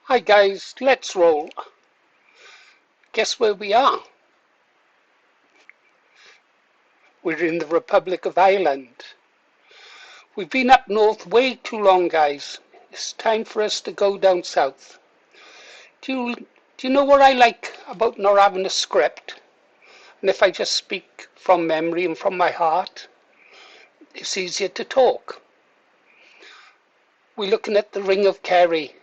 Hi guys, let's roll. Guess where we are? We're in the Republic of Ireland. We've been up north way too long, guys. It's time for us to go down south. Do you know what I like about not having a script? And if I just speak from memory and from my heart, it's easier to talk. We're looking at the Ring of Kerry.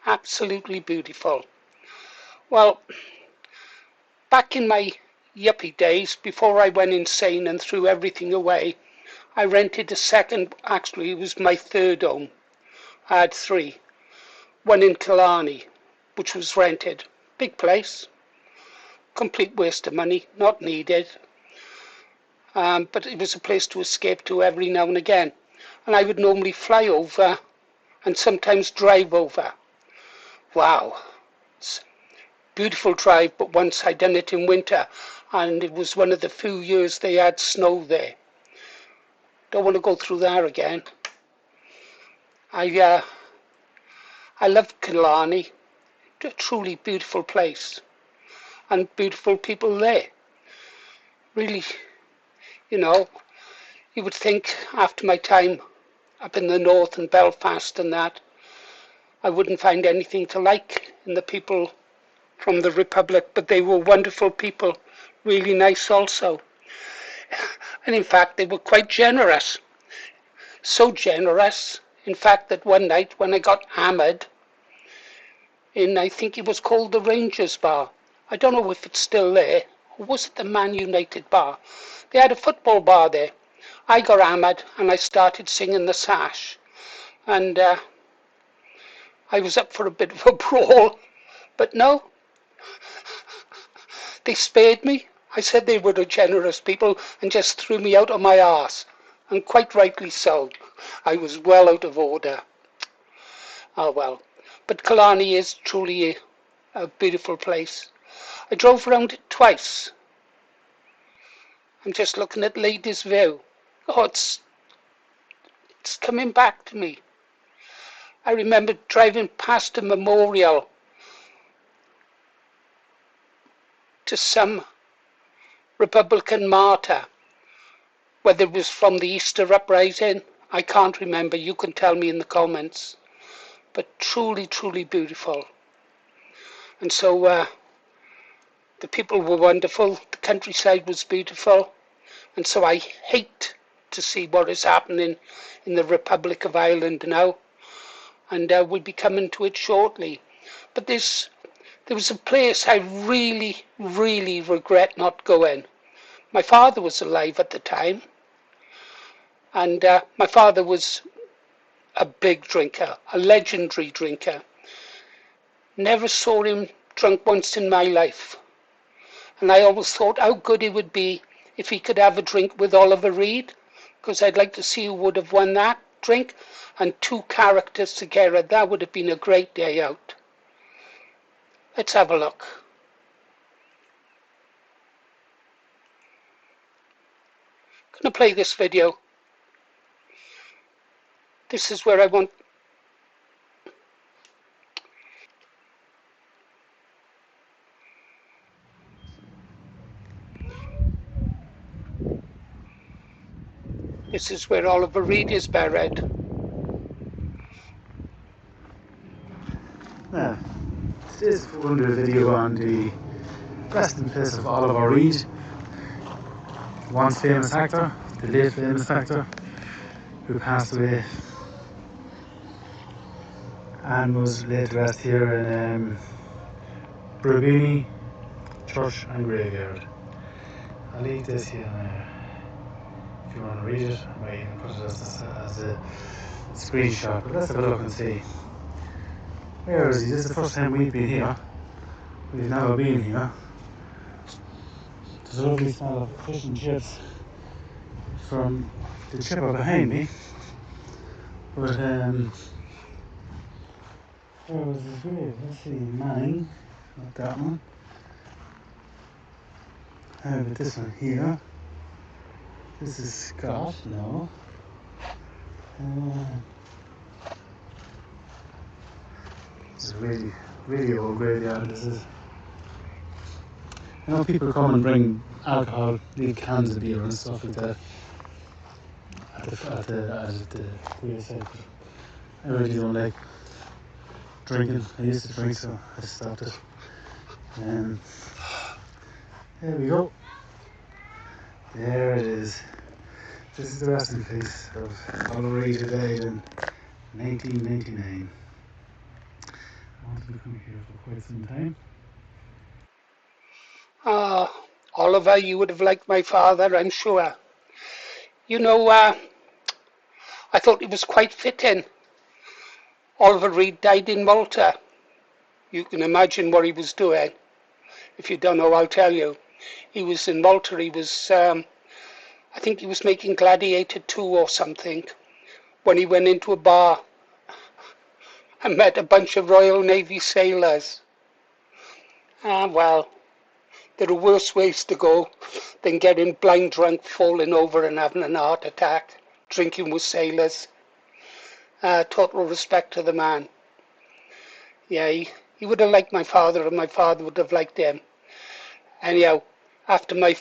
Absolutely beautiful. Well, back in my yuppie days, before I went insane and threw everything away, I rented a second, actually it was my third home. I had three. One in Killarney, which was rented. Big place. Complete waste of money, not needed. But it was a place to escape to every now and again. And I would normally fly over and sometimes drive over. Wow. It's a beautiful drive, but once I'd done it in winter, and it was one of the few years they had snow there. Don't want to go through that again. I love Killarney. A truly beautiful place. And beautiful people there. Really, you would think after my time up in the north and Belfast and that, I wouldn't find anything to like in the people from the Republic, but they were wonderful people, really nice also. And in fact, they were quite generous. So generous, in fact, that one night when I got hammered in, I think it was called the Rangers Bar. I don't know if it's still there, or was it the Man United Bar? They had a football bar there. I got hammered and I started singing the sash. And I was up for a bit of a brawl, but no, they spared me. I said they were the generous people and just threw me out of my arse. And quite rightly so. I was well out of order. Oh well. But Killarney is truly a beautiful place. I drove around it twice. I'm just looking at Ladies View. Oh, it's coming back to me. I remember driving past a memorial to some Republican martyr, whether it was from the Easter uprising, I can't remember. You can tell me in the comments. But truly, truly beautiful. And so the people were wonderful. The countryside was beautiful. And so I hate to see what is happening in the Republic of Ireland now. And we'll be coming to it shortly. But there was a place I really, really regret not going. My father was alive at the time. And my father was a big drinker, a legendary drinker. Never saw him drunk once in my life. And I always thought how good it would be if he could have a drink with Oliver Reed, because I'd like to see who would have won that drink, and two characters together. That would have been a great day out. Let's have a look. I'm going to play this video. This is where I want. This is where Oliver Reed is buried. Yeah, today's going to do a video on the resting place of Oliver Reed, once famous actor, the late famous actor, who passed away and was laid to rest here in Brabini Church and Graveyard. I'll leave this here now. If you want to read it, I might even put it as a screenshot, but let's have a look and see. Where is he? This is the first time we've been here. We've never been here. There's a lovely smell of fish and chips from the chipper behind me. But where was his grave? Let's see, Manning, not that one. How about this one here? This is Scott, no. It's a really, really old graveyard, this is. People come and bring alcohol, leave cans of beer and stuff like that at the graveside. I really don't like drinking. I used to drink, so I stopped it. There we go. There it is. This is the resting place of Oliver Reed, who died in 1999. I wanted to come here for quite some time. Oliver, you would have liked my father, I'm sure. I thought it was quite fitting. Oliver Reed died in Malta. You can imagine what he was doing. If you don't know, I'll tell you. He was in Malta. He was, I think he was making Gladiator 2 or something, when he went into a bar and met a bunch of Royal Navy sailors. Well, there are worse ways to go than getting blind drunk, falling over and having an heart attack, drinking with sailors. Total respect to the man. Yeah, he would have liked my father, and my father would have liked him. Anyhow, after my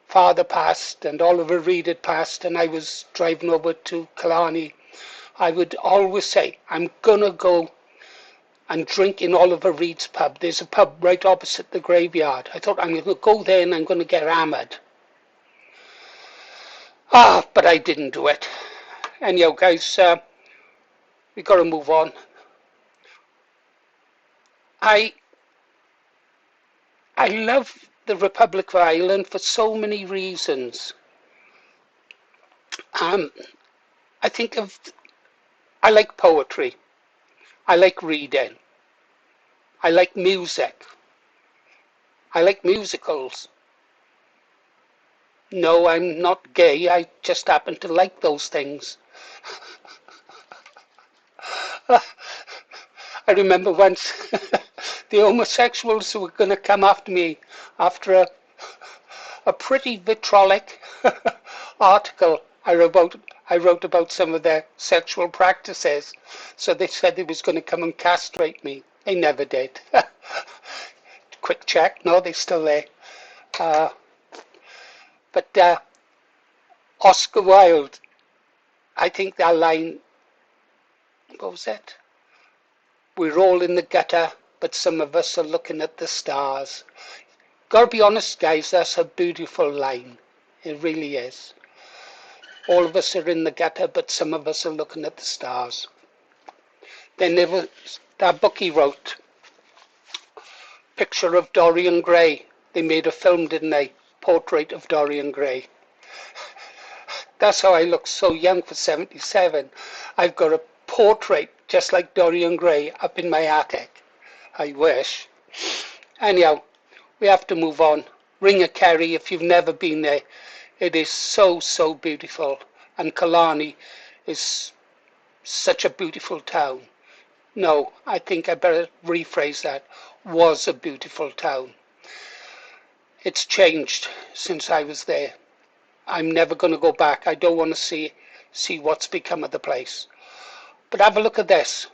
father passed and Oliver Reed had passed and I was driving over to Killarney, I would always say, I'm going to go and drink in Oliver Reed's pub. There's a pub right opposite the graveyard. I thought, I'm going to go there and I'm going to get hammered. But I didn't do it. Anyhow, guys, we got to move on. I love the Republic of Ireland for so many reasons. I like poetry. I like reading. I like music. I like musicals. No, I'm not gay. I just happen to like those things. I remember once the homosexuals who were going to come after me after a pretty vitriolic article I wrote about some of their sexual practices. So they said they was going to come and castrate me. They never did. Quick check. No, they're still there. But Oscar Wilde, I think that line, what was it? We're all in the gutter, but some of us are looking at the stars. Gotta be honest, guys, that's a beautiful line. It really is. All of us are in the gutter, but some of us are looking at the stars. Then there was that book he wrote, Picture of Dorian Gray. They made a film, didn't they? Portrait of Dorian Gray. That's how I look so young for 77. I've got a portrait just like Dorian Gray up in my attic. I wish. Anyhow, we have to move on. Ring of Kerry, if you've never been there, it is so, so beautiful. And Killarney is such a beautiful town. No, I think I better rephrase that. Was a beautiful town. It's changed since I was there. I'm never going to go back. I don't want to see what's become of the place. But have a look at this.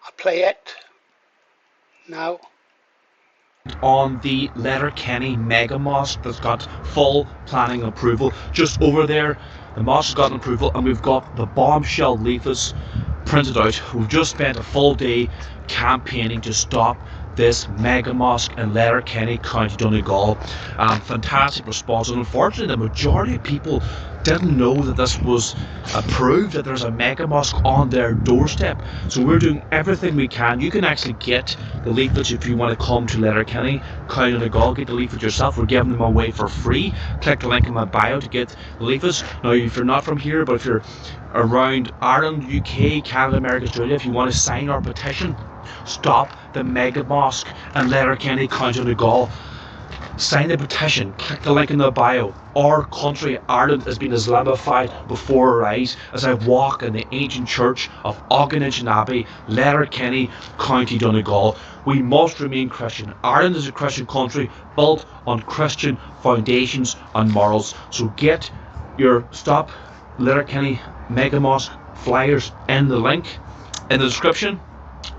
I'll play it now. On the Letterkenny Mega Mosque that's got full planning approval. Just over there, the mosque has gotten approval, and we've got the bombshell leaflets printed out. We've just spent a full day campaigning to stop this mega mosque in Letterkenny, County Donegal. Fantastic response, and unfortunately the majority of people didn't know that this was approved, that there's a mega mosque on their doorstep. So we're doing everything we can. You can actually get the leaflets if you want to come to Letterkenny, County Donegal. Get the leaflet yourself. We're giving them away for free. Click the link in my bio to get the leaflets. Now, if you're not from here, but if you're around Ireland, UK, Canada, America, Australia, if you want to sign our petition, stop the mega mosque in Letterkenny, County Donegal. Sign the petition, click the link in the bio. Our country, Ireland, has been Islamified before our eyes as I walk in the ancient church of Auganage Abbey, Letterkenny, County Donegal. We must remain Christian. Ireland is a Christian country built on Christian foundations and morals. So get your Stop Letterkenny Mega Mosque flyers in the link in the description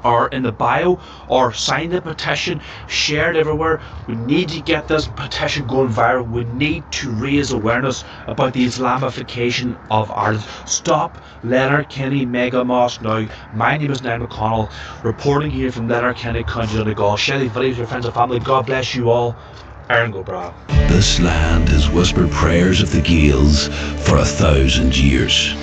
or in the bio, or sign the petition, share it everywhere. We need to get this petition going viral. We need to raise awareness about the Islamification of Ireland. Stop Letterkenny Mega Mosque now. My name is Niall McConnell, reporting here from Letterkenny, County Donegal. Share these videos with your friends and family. God bless you all. Aaron go bra. This land has whispered prayers of the Gaels for 1,000 years.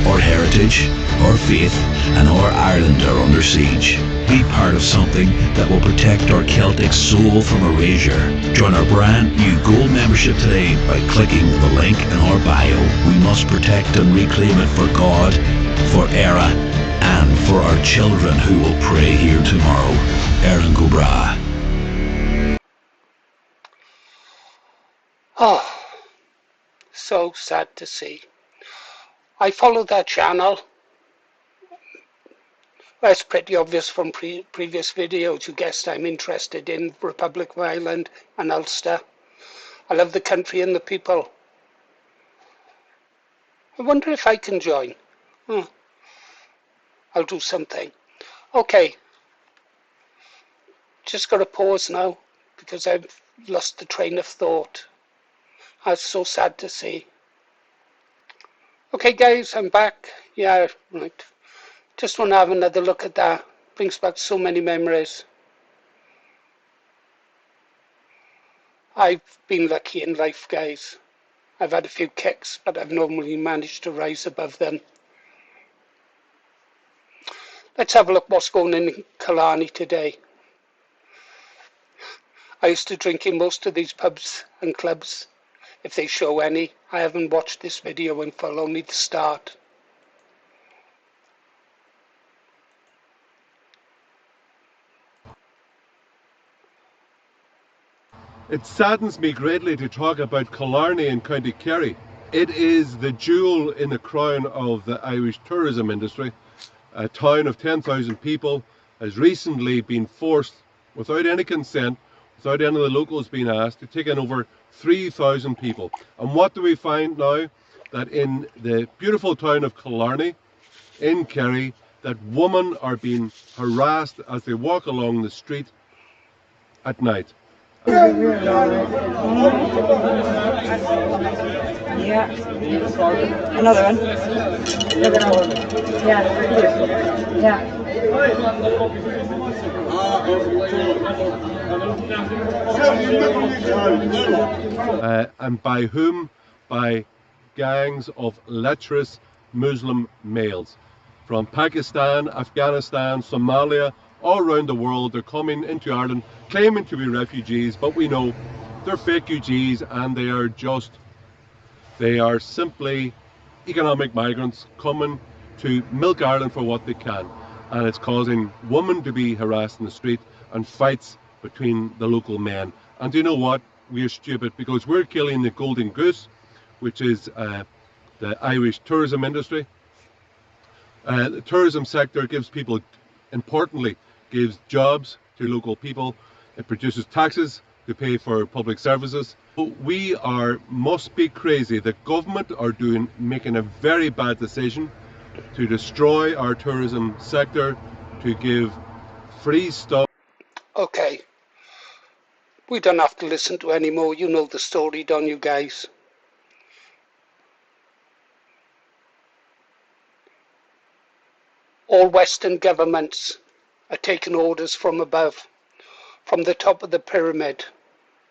Our heritage, our faith, and our Ireland are under siege. Be part of something that will protect our Celtic soul from erasure. Join our brand new gold membership today by clicking the link in our bio. We must protect and reclaim it for God, for Era, and for our children who will pray here tomorrow. Aaron Gobra. Oh, so sad to see. I follow that channel. Well, it's pretty obvious from previous videos. You guessed I'm interested in Republic of Ireland and Ulster. I love the country and the people. I wonder if I can join. I'll do something. Okay. Just got to pause now because I've lost the train of thought. That's so sad to see. Okay guys, I'm back. Yeah, right. Just want to have another look at that. Brings back so many memories. I've been lucky in life, guys. I've had a few kicks, but I've normally managed to rise above them. Let's have a look what's going on in Killarney today. I used to drink in most of these pubs and clubs, if they show any. I haven't watched this video in full, only the start. It saddens me greatly to talk about Killarney in County Kerry. It is the jewel in the crown of the Irish tourism industry. A town of 10,000 people has recently been forced, without any consent, without any of the locals being asked, to take in over 3,000 people. And what do we find now? That in the beautiful town of Killarney, in Kerry, that women are being harassed as they walk along the street at night. Yeah. Another one. Yeah. And by whom? By gangs of lecherous Muslim males from Pakistan, Afghanistan, Somalia, all around the world. They're coming into Ireland claiming to be refugees, but we know they're fake refugees, and they are simply economic migrants coming to milk Ireland for what they can. And it's causing women to be harassed in the street and fights between the local men. And do you know what? We're stupid because we're killing the golden goose, which is the Irish tourism industry. The tourism sector gives people, importantly, gives jobs to local people. It produces taxes to pay for public services. We must be crazy. The government are making a very bad decision to destroy our tourism sector, to give free stuff. Okay. We don't have to listen to any more. You know the story, don't you guys? All Western governments are taking orders from above, from the top of the pyramid.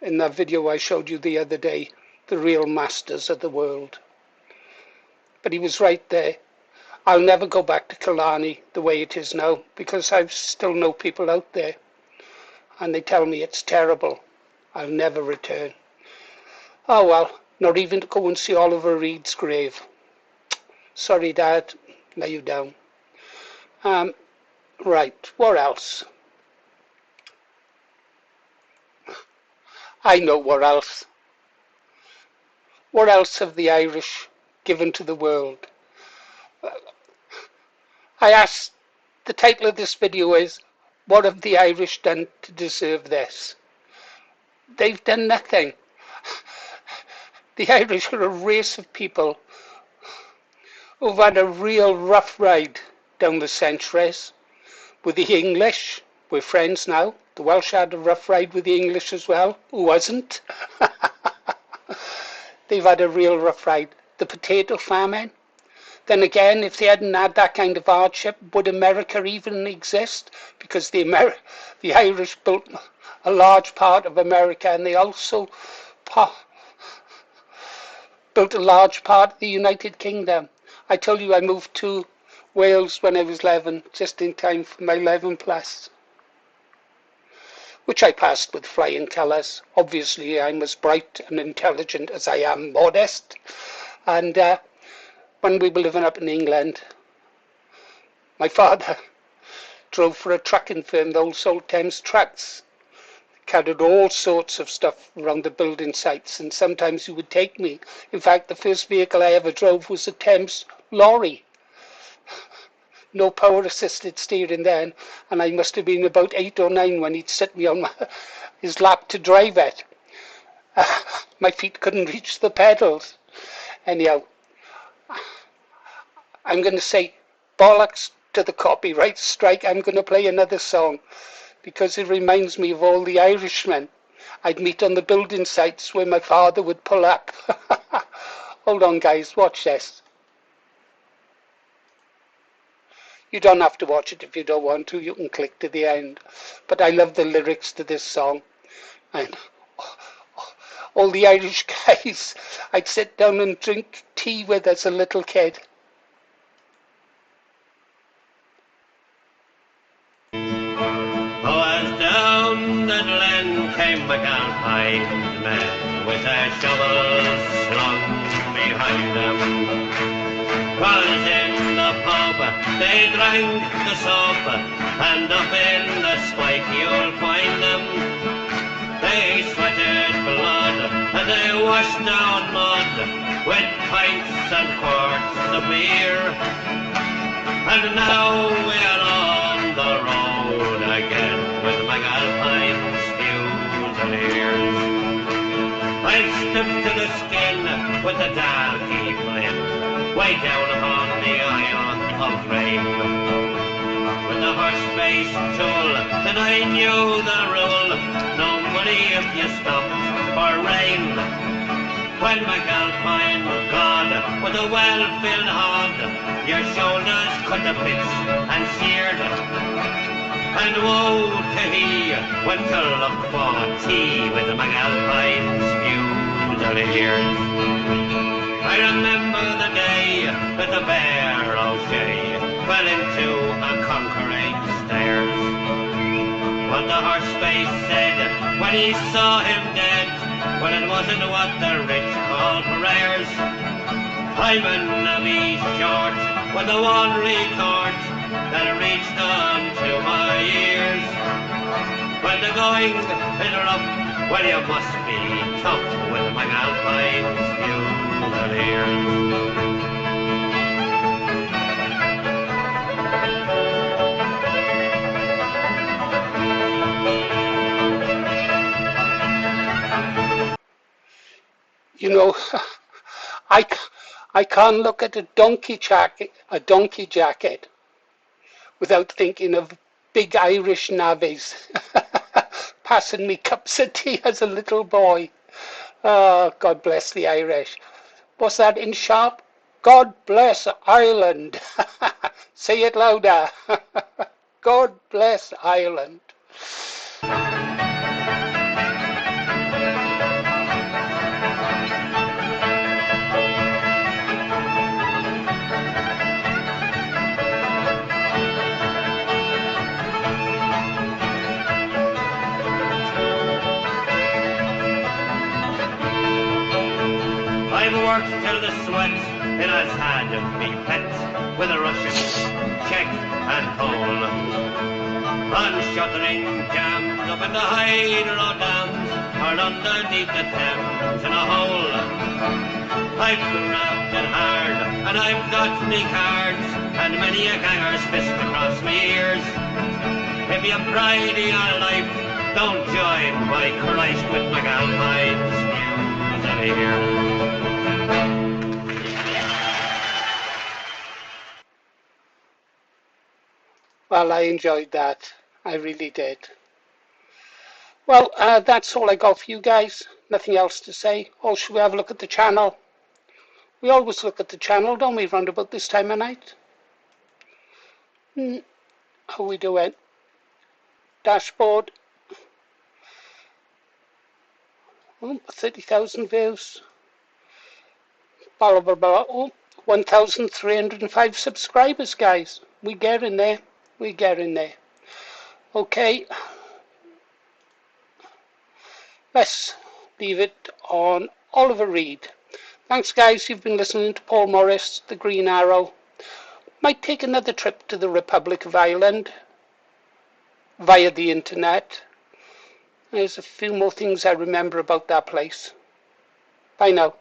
In that video I showed you the other day, the real masters of the world. But he was right there. I'll never go back to Killarney the way it is now, because I still know people out there, and they tell me it's terrible. I'll never return. Oh well, not even to go and see Oliver Reed's grave. Sorry, Dad, lay you down. Right, what else? I know what else. What else have the Irish given to the world? I asked, the title of this video is, what have the Irish done to deserve this? They've done nothing. The Irish are a race of people who've had a real rough ride down the centuries with the English. We're friends now. The Welsh had a rough ride with the English as well. Who wasn't? They've had a real rough ride. The potato famine. Then again, if they hadn't had that kind of hardship, would America even exist? Because the Irish built a large part of America, and they also built a large part of the United Kingdom. I told you I moved to Wales when I was 11, just in time for my 11 plus, which I passed with flying colours. Obviously, I'm as bright and intelligent as I am modest. And when we were living up in England, my father drove for a trucking firm that also sold Thames trucks. Carried all sorts of stuff around the building sites, and sometimes he would take me. In fact, the first vehicle I ever drove was a Thames lorry. No power assisted steering then, and I must have been about 8 or 9 when he'd sit me on his lap to drive it. My feet couldn't reach the pedals. Anyhow, I'm going to say bollocks to the copyright strike. I'm going to play another song because it reminds me of all the Irishmen I'd meet on the building sites where my father would pull up. Hold on, guys, watch this. You don't have to watch it if you don't want to. You can click to the end. But I love the lyrics to this song. And all the Irish guys I'd sit down and drink tea with as a little kid. As down the glen came McAlpine men with their shovels slung behind them. 'Twas in the pub they drank the sub, and up in the spike you'll find them. They sweated blood and they washed down mud with pints and quarts of beer. And now we're on the road again with McAlpine's Fusiliers. I'm stripped to the skin with the darky flint, way down upon the Isle of Rain. With the horse-faced tool, and I knew the rule, no money if you stopped for rain. When McAlpine God with a well-filled hod, your shoulders cut to bits and seared. And woe to he went to look for tea with the McAlpine's Fusiliers. I remember the day that the Bear O'Shea fell into a conquering stairs. What the horse-face said when he saw him dead, well, it wasn't what the rich call prayers. I'm a wee short with the one retort that reached on to my ears. When the going is rough, well, you must be tough with McAlpine's Fusiliers. You know, I can't look at a donkey jacket without thinking of big Irish navvies passing me cups of tea as a little boy. Oh, God bless the Irish. What's that in sharp? God bless Ireland. Say it louder. God bless Ireland. I've worked till the sweat it has had me pet with a Russian, Czech and Pole. On shuttering jams up in the hydro dams or underneath the Thames in a hole. I've grafted hard and I've got me cards and many a ganger's fist across me ears. If you pride in your life, don't join by Christ with McAlpine's Fusiliers. clear. Well, I enjoyed that. I really did. Well, that's all I got for you guys. Nothing else to say. Or should we have a look at the channel? We always look at the channel, don't we, round about this time of night? How we doing? Dashboard. 30,000 views. Blah, blah, blah. 1,305 subscribers, guys. We get in there. We get in there. Okay. Let's leave it on Oliver Reed. Thanks, guys. You've been listening to Paul Morris, the Green Arrow. Might take another trip to the Republic of Ireland via the internet. There's a few more things I remember about that place. Bye now.